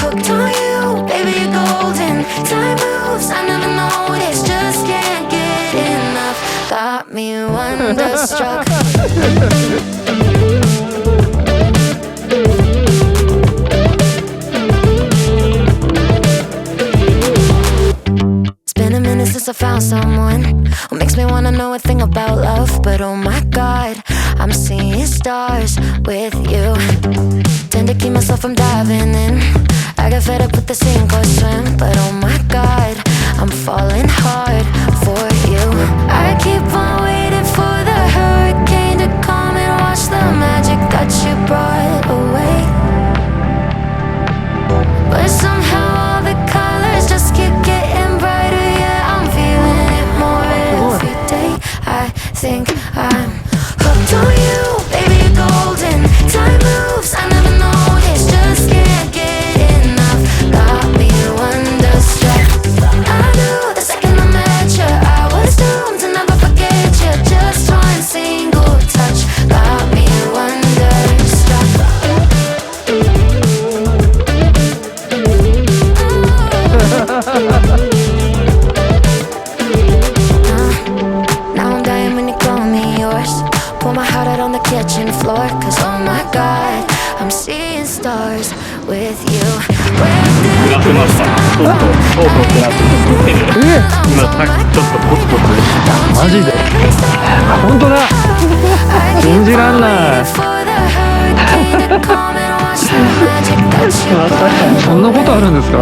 Hooked on you, baby, you're golden. Time moves, I never noticed. Just can't get enough. Got me wonderstruck. It's been a minute since I found someone who makes me wanna know a thing about love. But oh my God, I'm seeing stars with you. Tend to keep myself from diving in. I get fed up with the sink or swim. But oh my God, I'm falling hard for you. I keep on waiting for the hurricane to come and wash the magic that you brought away. But somehow all the colors just keep getting brighter. Yeah, I'm feeling it more every day. I think I'm hooked on you, baby, you're golden. Time moves, I never noticed. Just can't get enough. Got me wonderstruck. I knew the second I met you, I was doomed to never forget you. Just one single touch got me wonderstruck. Now I'm dying when you call me yours. Pour my heart out on the kitchen floor. Cause oh my God, I'm seeing stars with you. Where did なってました。とうとうってなって今さっきちょっとポツポツマジで本当だ信じらんないそんなことあるんですか